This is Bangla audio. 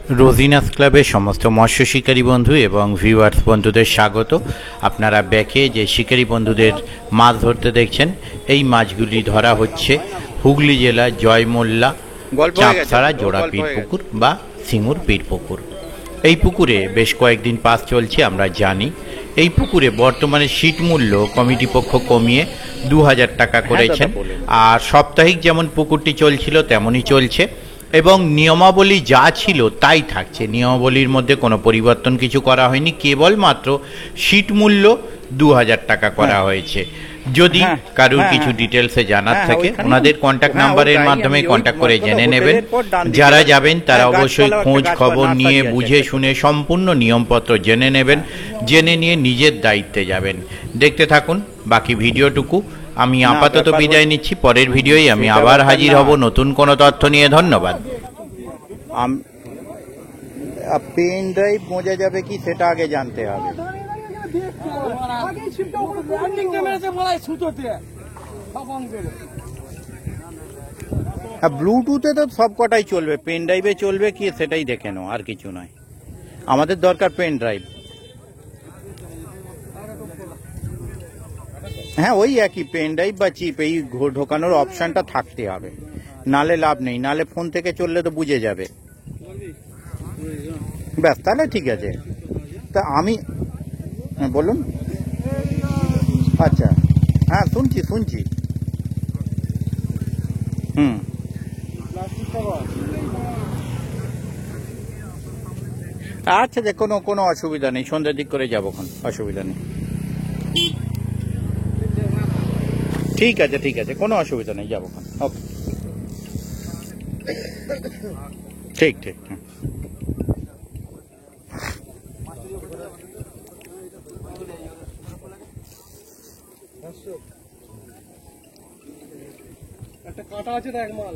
রোজিনাস ক্লাবের সমস্ত মৎস্য শিকারী বন্ধু এবং ভিউয়ার্স বন্ধুদের স্বাগত। আপনারা ব্যাকে যে শিকারী বন্ধুদের মাছ ধরতে দেখছেন, এই মাছগুলি ধরা হচ্ছে হুগলি জেলা জয়মোল্লা চাঁপছাড়া জোড়া পীর পুকুর বা সিঙ্গুর পীর পুকুর। এই পুকুরে বেশ কয়েকদিন পাস চলছে আমরা জানি। এই পুকুরে বর্তমানে সিট মূল্য কমিটি পক্ষ কমিয়ে 2000 টাকা করেছেন, আর সাপ্তাহিক যেমন পুকুরটি চলছিল তেমনই চলছে এবং নিয়মাবলী যা ছিল তাই থাকছে। নিয়মাবলীর মধ্যে কোনো পরিবর্তন কিছু করা হয়নি, কেবলমাত্র সিট মূল্য 2000 টাকা করা হয়েছে। যদি কারুর কিছু ডিটেলসে জানার থাকে ওনাদের কন্ট্যাক্ট নাম্বারের মাধ্যমে কন্ট্যাক্ট করে জেনে নেবেন। যারা যাবেন তারা অবশ্যই খোঁজ খবর নিয়ে বুঝে শুনে সম্পূর্ণ নিয়মপত্র জেনে নেবেন, জেনে নিয়ে নিজের দায়িত্বে যাবেন। দেখতে থাকুন বাকি ভিডিওটুকু। আমি আপাতত বিদায় নিচ্ছি, পরের ভিডিওই আমি আবার হাজির হব নতুন কোনো তথ্য নিয়ে। ধন্যবাদ। পেন ড্রাইভ বোঝা যাবে কি সেটা আগে জানতে হবে। ব্লুটুথে তো সব কটাই চলবে, পেন ড্রাইভে চলবে কি সেটাই দেখে নাও, আর কিছু নয়। আমাদের দরকার পেন ড্রাইভ। হ্যাঁ, ওই একই পেন ড্রাইভ বা চিপ, এই ঢোকানোর অপশনটা থাকতে হবে, নালে লাভ নেই। নালে ফোন থেকে চললে তো বুঝে যাবে। ব্যাস, তাহলে ঠিক আছে। তা আমি বলুন। আচ্ছা, হ্যাঁ শুনছি। আচ্ছা, যে কোনো অসুবিধা নেই, সন্ধ্যার দিক করে যাবো, অসুবিধা নেই। ঠিক আছে, কোনো অসুবিধা নেই, যাবো। ওকে, ঠিক। একটা কাটা আছে, এক মাল।